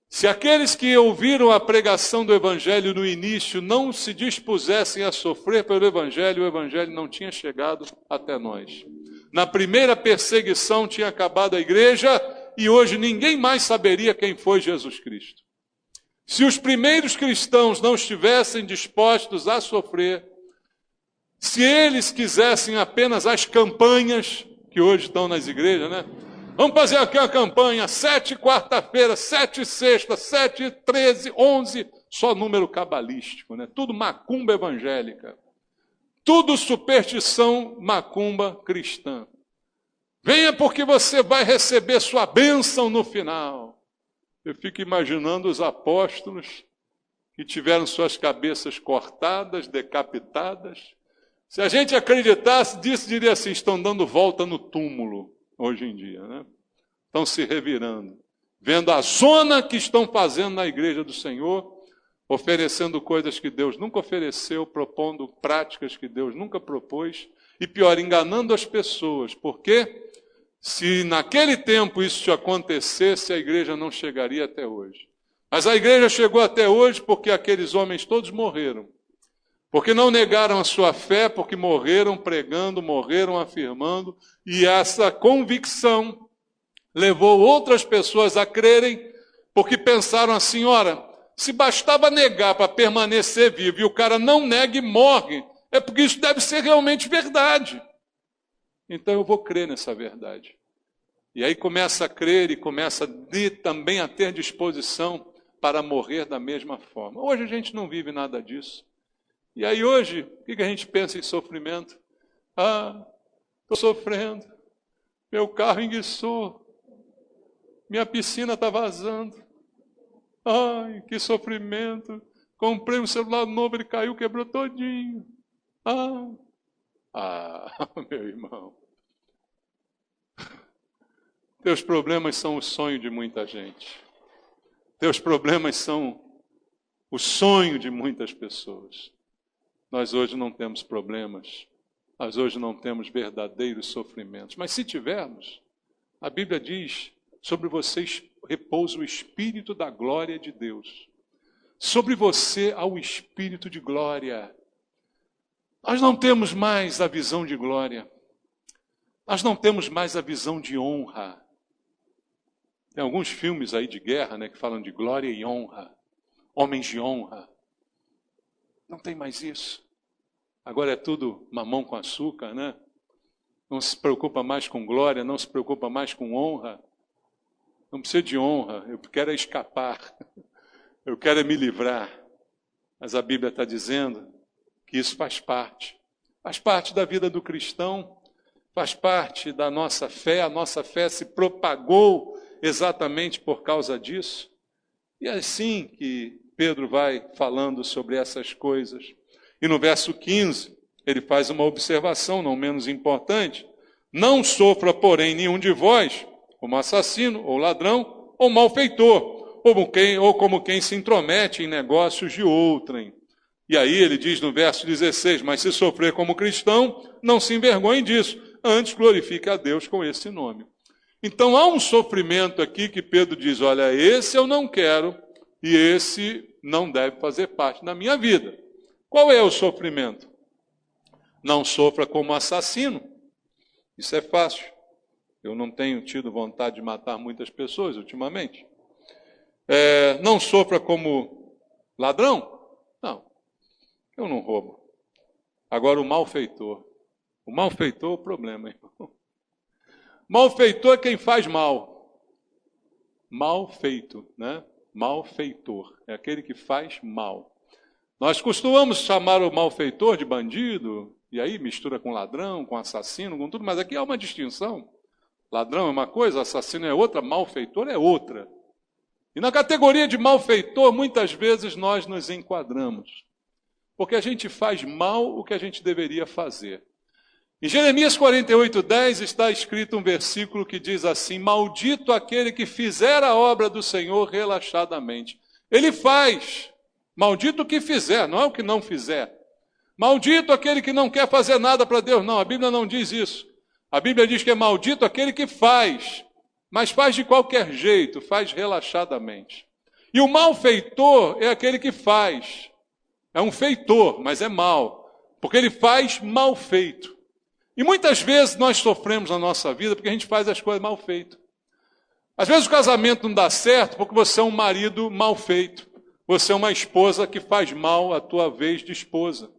Se aqueles que ouviram a pregação do Evangelho no início não se dispusessem a sofrer pelo Evangelho, o Evangelho não tinha chegado até nós. Na primeira perseguição tinha acabado a igreja e hoje ninguém mais saberia quem foi Jesus Cristo. Se os primeiros cristãos não estivessem dispostos a sofrer, se eles quisessem apenas as campanhas que hoje estão nas igrejas, né? Vamos fazer aqui uma campanha, 7 quarta-feira, 7 sexta, 7, 13, 11, só número cabalístico, né? Tudo macumba evangélica. Tudo superstição macumba cristã. Venha porque você vai receber sua bênção no final. Eu fico imaginando os apóstolos que tiveram suas cabeças cortadas, decapitadas. Se a gente acreditasse disso, diria assim, estão dando volta no túmulo. Hoje em dia, né? Estão se revirando, vendo a zona que estão fazendo na igreja do Senhor, oferecendo coisas que Deus nunca ofereceu, propondo práticas que Deus nunca propôs, e pior, enganando as pessoas, porque se naquele tempo isso acontecesse, a igreja não chegaria até hoje. Mas a igreja chegou até hoje porque aqueles homens todos morreram. Porque não negaram a sua fé, porque morreram pregando, morreram afirmando, e essa convicção levou outras pessoas a crerem, porque pensaram assim, ora, se bastava negar para permanecer vivo, e o cara não nega e morre, é porque isso deve ser realmente verdade. Então eu vou crer nessa verdade. E aí começa a crer e começa também a ter disposição para morrer da mesma forma. Hoje a gente não vive nada disso. E aí hoje, o que a gente pensa em sofrimento? Ah, estou sofrendo, meu carro enguiçou, minha piscina está vazando. Ai, que sofrimento, comprei um celular novo, ele caiu, quebrou todinho. Meu irmão, teus problemas são o sonho de muita gente. Teus problemas são o sonho de muitas pessoas. Nós hoje não temos problemas, Nós hoje não temos verdadeiros sofrimentos. Mas se tivermos, a Bíblia diz, sobre vocês repousa o Espírito da glória de Deus. Sobre você há o Espírito de glória. Nós não temos mais a visão de glória. Nós não temos mais a visão de honra. Tem alguns filmes aí de guerra, né, que falam de glória e honra. Homens de honra. Não tem mais isso. Agora é tudo mamão com açúcar, né? Não se preocupa mais com glória, não se preocupa mais com honra. Não precisa de honra, eu quero é escapar. Eu quero é me livrar. Mas a Bíblia está dizendo que isso faz parte. Faz parte da vida do cristão, faz parte da nossa fé. A nossa fé se propagou exatamente por causa disso. E é assim que Pedro vai falando sobre essas coisas. E no verso 15, ele faz uma observação não menos importante. Não sofra, porém, nenhum de vós como assassino, ou ladrão, ou malfeitor, ou como quem se intromete em negócios de outrem. E aí ele diz no verso 16, mas se sofrer como cristão, não se envergonhe disso, antes glorifique a Deus com esse nome. Então há um sofrimento aqui que Pedro diz, olha, esse eu não quero e esse não deve fazer parte da minha vida. Qual é o sofrimento? Não sofra como assassino. Isso é fácil. Eu não tenho tido vontade de matar muitas pessoas ultimamente. Não sofra como ladrão? Não, eu não roubo. Agora o malfeitor. O malfeitor é o problema, irmão. Malfeitor é quem faz mal. Mal feito, né? Malfeitor é aquele que faz mal. Nós costumamos chamar o malfeitor de bandido, e aí mistura com ladrão, com assassino, com tudo, mas aqui há uma distinção. Ladrão é uma coisa, assassino é outra, malfeitor é outra. E na categoria de malfeitor, muitas vezes nós nos enquadramos. Porque a gente faz mal o que a gente deveria fazer. Em Jeremias 48:10 está escrito um versículo que diz assim, maldito aquele que fizer a obra do Senhor relaxadamente. Ele faz, maldito o que fizer, não é o que não fizer. Maldito aquele que não quer fazer nada para Deus, não, a Bíblia não diz isso. A Bíblia diz que é maldito aquele que faz, mas faz de qualquer jeito, faz relaxadamente. E o malfeitor é aquele que faz. É um feitor, mas é mal, porque ele faz mal feito. E muitas vezes nós sofremos na nossa vida porque a gente faz as coisas mal feitas. Às vezes o casamento não dá certo porque você é um marido mal feito. Você é uma esposa que faz mal a tua vez de esposa.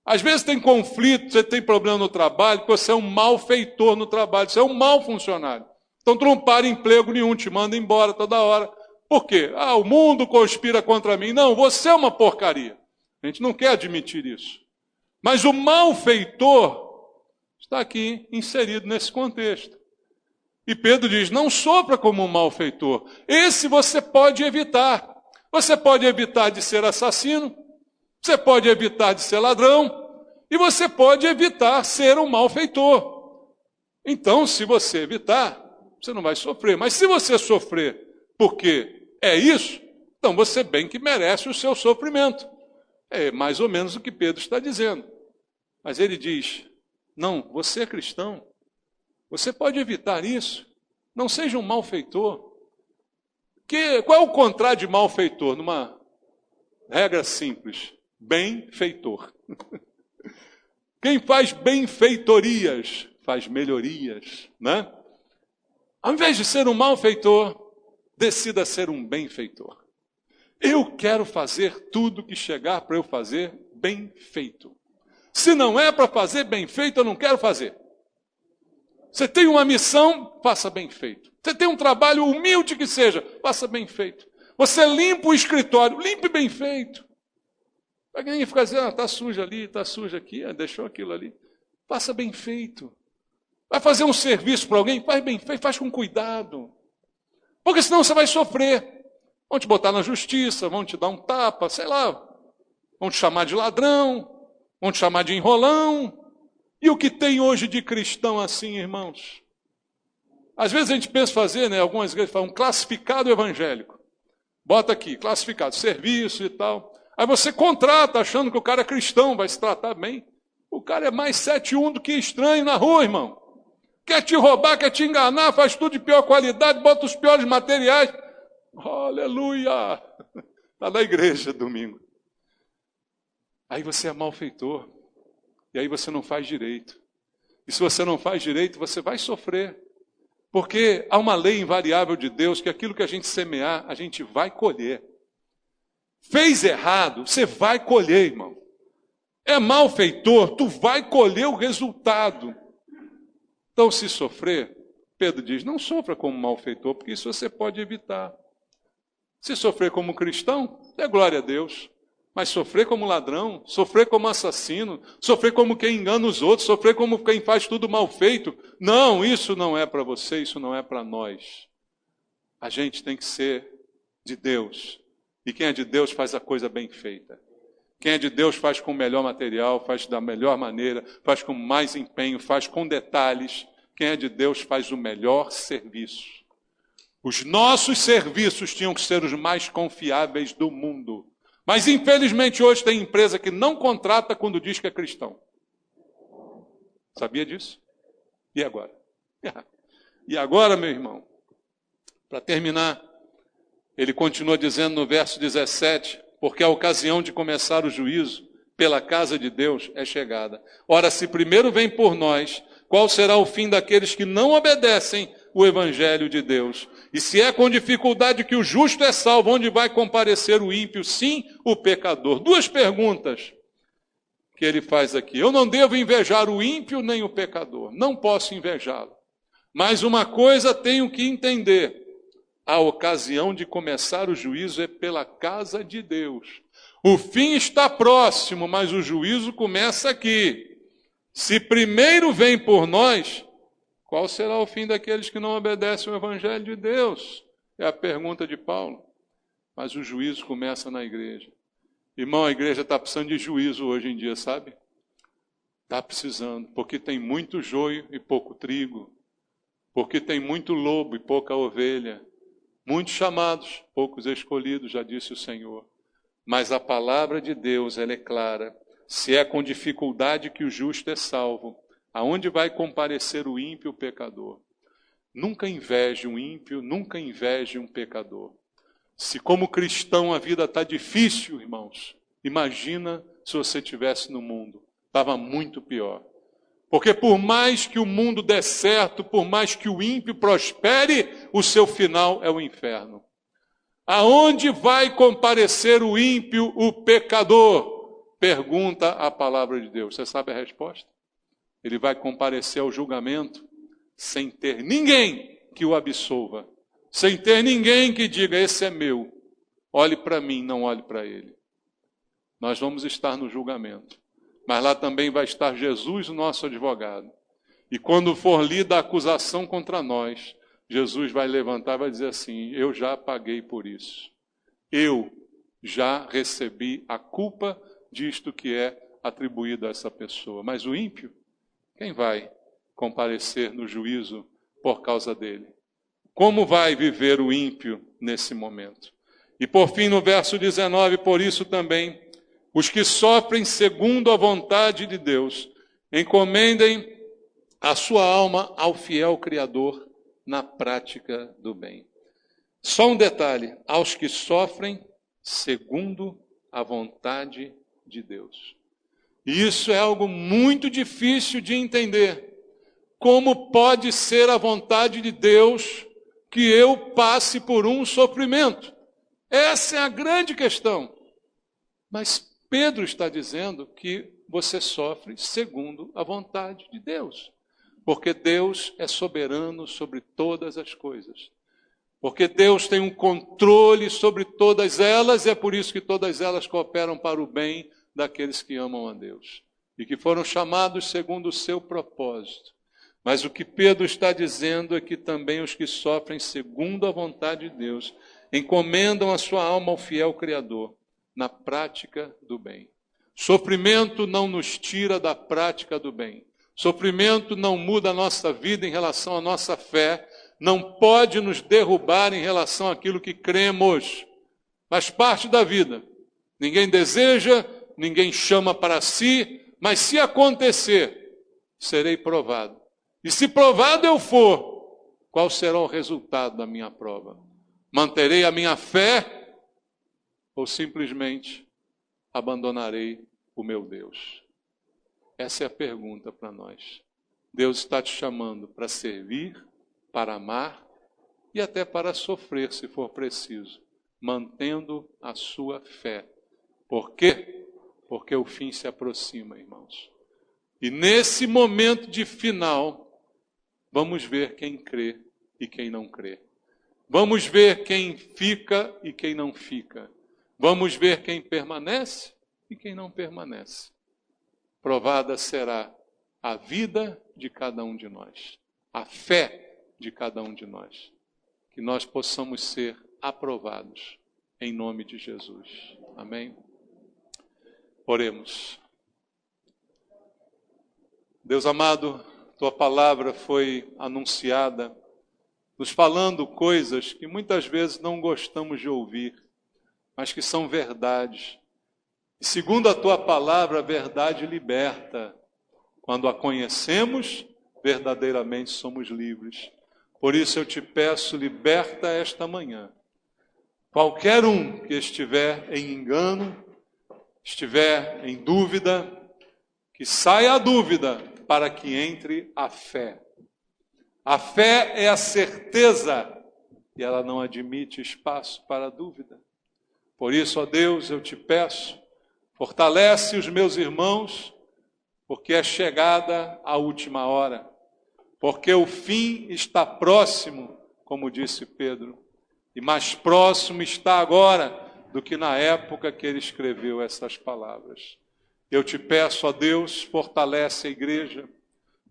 Às vezes tem conflito, você tem problema no trabalho, porque você é um malfeitor no trabalho, você é um mau funcionário. Então tu não para emprego nenhum, te manda embora toda hora. Por quê? O mundo conspira contra mim. Não, você é uma porcaria. A gente não quer admitir isso. Mas o malfeitor está aqui inserido nesse contexto. E Pedro diz, não sofra como um malfeitor. Esse você pode evitar. Você pode evitar de ser assassino, você pode evitar de ser ladrão, e você pode evitar ser um malfeitor. Então, se você evitar, você não vai sofrer. Mas se você sofrer porque é isso, então você bem que merece o seu sofrimento. É mais ou menos o que Pedro está dizendo. Mas ele diz, não, você é cristão, você pode evitar isso, não seja um malfeitor. Qual é o contrário de malfeitor? Numa regra simples, benfeitor. Quem faz benfeitorias, faz melhorias, né? Ao invés de ser um malfeitor, decida ser um benfeitor. Eu quero fazer tudo que chegar para eu fazer bem feito. Se não é para fazer bem feito, eu não quero fazer. Você tem uma missão, faça bem feito. Você tem um trabalho humilde que seja, faça bem feito. Você limpa o escritório, limpe bem feito. Para ninguém ficar dizendo, está sujo ali, está sujo aqui, deixou aquilo ali. Faça bem feito. Vai fazer um serviço para alguém, faz bem feito, faz com cuidado. Porque senão você vai sofrer. Vão te botar na justiça, vão te dar um tapa, sei lá. Vão te chamar de ladrão, vão te chamar de enrolão. E o que tem hoje de cristão assim, irmãos? Às vezes a gente pensa fazer, né? Algumas igrejas falam um classificado evangélico. Bota aqui, classificado, serviço e tal. Aí você contrata achando que o cara é cristão, vai se tratar bem. O cara é mais 7-1 do que estranho na rua, irmão. Quer te roubar, quer te enganar, faz tudo de pior qualidade, bota os piores materiais. Aleluia! Está na igreja domingo. Aí você é malfeitor. E aí você não faz direito. E se você não faz direito, você vai sofrer. Porque há uma lei invariável de Deus que aquilo que a gente semear, a gente vai colher. Fez errado, você vai colher, irmão. É malfeitor, tu vai colher o resultado. Então, se sofrer, Pedro diz, não sofra como malfeitor, porque isso você pode evitar. Se sofrer como cristão, é glória a Deus. Mas sofrer como ladrão, sofrer como assassino, sofrer como quem engana os outros, sofrer como quem faz tudo mal feito, não, isso não é para você, isso não é para nós. A gente tem que ser de Deus. E quem é de Deus faz a coisa bem feita. Quem é de Deus faz com o melhor material, faz da melhor maneira, faz com mais empenho, faz com detalhes. Quem é de Deus faz o melhor serviço. Os nossos serviços tinham que ser os mais confiáveis do mundo. Mas, infelizmente, hoje tem empresa que não contrata quando diz que é cristão. Sabia disso? E agora? E agora, meu irmão, para terminar, ele continua dizendo no verso 17, porque a ocasião de começar o juízo pela casa de Deus é chegada. Ora, se primeiro vem por nós, qual será o fim daqueles que não obedecem o evangelho de Deus? E se é com dificuldade que o justo é salvo, onde vai comparecer o ímpio? Sim, o pecador. Duas perguntas que ele faz aqui. Eu não devo invejar o ímpio nem o pecador. Não posso invejá-lo. Mas uma coisa tenho que entender. A ocasião de começar o juízo é pela casa de Deus. O fim está próximo, mas o juízo começa aqui. Se primeiro vem por nós, qual será o fim daqueles que não obedecem o evangelho de Deus? É a pergunta de Paulo. Mas o juízo começa na igreja. Irmão, a igreja está precisando de juízo hoje em dia, sabe? Está precisando, porque tem muito joio e pouco trigo. Porque tem muito lobo e pouca ovelha. Muitos chamados, poucos escolhidos, já disse o Senhor. Mas a palavra de Deus, ela é clara. Se é com dificuldade que o justo é salvo, aonde vai comparecer o ímpio e o pecador? Nunca inveje um ímpio, nunca inveje um pecador. Se como cristão a vida está difícil, irmãos, imagina se você estivesse no mundo. Estava muito pior. Porque por mais que o mundo dê certo, por mais que o ímpio prospere, o seu final é o inferno. Aonde vai comparecer o ímpio, o pecador? Pergunta a palavra de Deus. Você sabe a resposta? Ele vai comparecer ao julgamento sem ter ninguém que o absolva. Sem ter ninguém que diga, esse é meu. Olhe para mim, não olhe para ele. Nós vamos estar no julgamento. Mas lá também vai estar Jesus, o nosso advogado. E quando for lida a acusação contra nós, Jesus vai levantar e vai dizer assim, eu já paguei por isso. Eu já recebi a culpa disto que é atribuído a essa pessoa. Mas o ímpio, quem vai comparecer no juízo por causa dele? Como vai viver o ímpio nesse momento? E por fim, no verso 19, por isso também, os que sofrem segundo a vontade de Deus, encomendem a sua alma ao fiel Criador na prática do bem. Só um detalhe, aos que sofrem segundo a vontade de Deus. E isso é algo muito difícil de entender. Como pode ser a vontade de Deus que eu passe por um sofrimento? Essa é a grande questão. Mas Pedro está dizendo que você sofre segundo a vontade de Deus. Porque Deus é soberano sobre todas as coisas. Porque Deus tem um controle sobre todas elas, e é por isso que todas elas cooperam para o bem daqueles que amam a Deus. E que foram chamados segundo o seu propósito. Mas o que Pedro está dizendo é que também os que sofrem segundo a vontade de Deus encomendam a sua alma ao fiel Criador na prática do bem. Sofrimento não nos tira da prática do bem. Sofrimento não muda a nossa vida em relação à nossa fé, não pode nos derrubar em relação àquilo que cremos. Faz parte da vida. Ninguém deseja, ninguém chama para si, mas se acontecer, serei provado. E se provado eu for, qual será o resultado da minha prova? Manterei a minha fé ou simplesmente abandonarei o meu Deus? Essa é a pergunta para nós. Deus está te chamando para servir, para amar e até para sofrer, se for preciso, mantendo a sua fé. Por quê? Porque o fim se aproxima, irmãos. E nesse momento de final, vamos ver quem crê e quem não crê. Vamos ver quem fica e quem não fica. Vamos ver quem permanece e quem não permanece. Provada será a vida de cada um de nós, a fé de cada um de nós. Que nós possamos ser aprovados em nome de Jesus. Amém? Oremos. Deus amado, tua palavra foi anunciada, nos falando coisas que muitas vezes não gostamos de ouvir, mas que são verdades. E segundo a tua palavra, a verdade liberta. Quando a conhecemos, verdadeiramente somos livres. Por isso eu te peço, liberta esta manhã. Qualquer um que estiver em engano, estiver em dúvida, que saia a dúvida para que entre a fé. A fé é a certeza e ela não admite espaço para a dúvida. Por isso, ó Deus, eu te peço, fortalece os meus irmãos, porque é chegada a última hora. Porque o fim está próximo, como disse Pedro, e mais próximo está agora do que na época que ele escreveu essas palavras. Eu te peço, ó Deus, fortalece a igreja,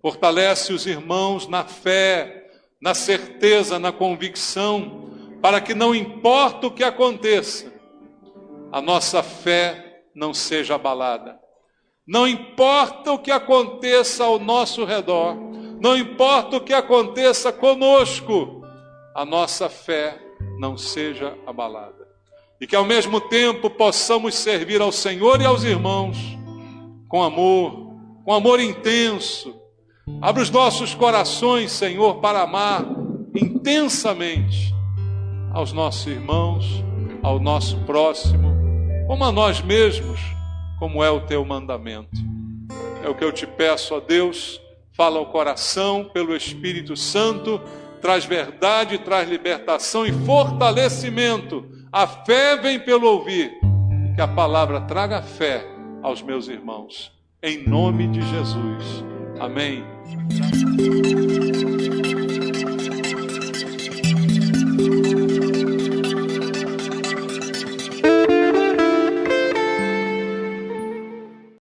fortalece os irmãos na fé, na certeza, na convicção, para que não importa o que aconteça, a nossa fé não seja abalada. Não importa o que aconteça ao nosso redor, não importa o que aconteça conosco, a nossa fé não seja abalada. E que ao mesmo tempo possamos servir ao Senhor e aos irmãos com amor intenso. Abre os nossos corações, Senhor, para amar intensamente aos nossos irmãos, ao nosso próximo, como a nós mesmos, como é o teu mandamento. É o que eu te peço, ó Deus. Fala ao coração pelo Espírito Santo, traz verdade, traz libertação e fortalecimento. A fé vem pelo ouvir, e que a palavra traga fé aos meus irmãos. Em nome de Jesus. Amém.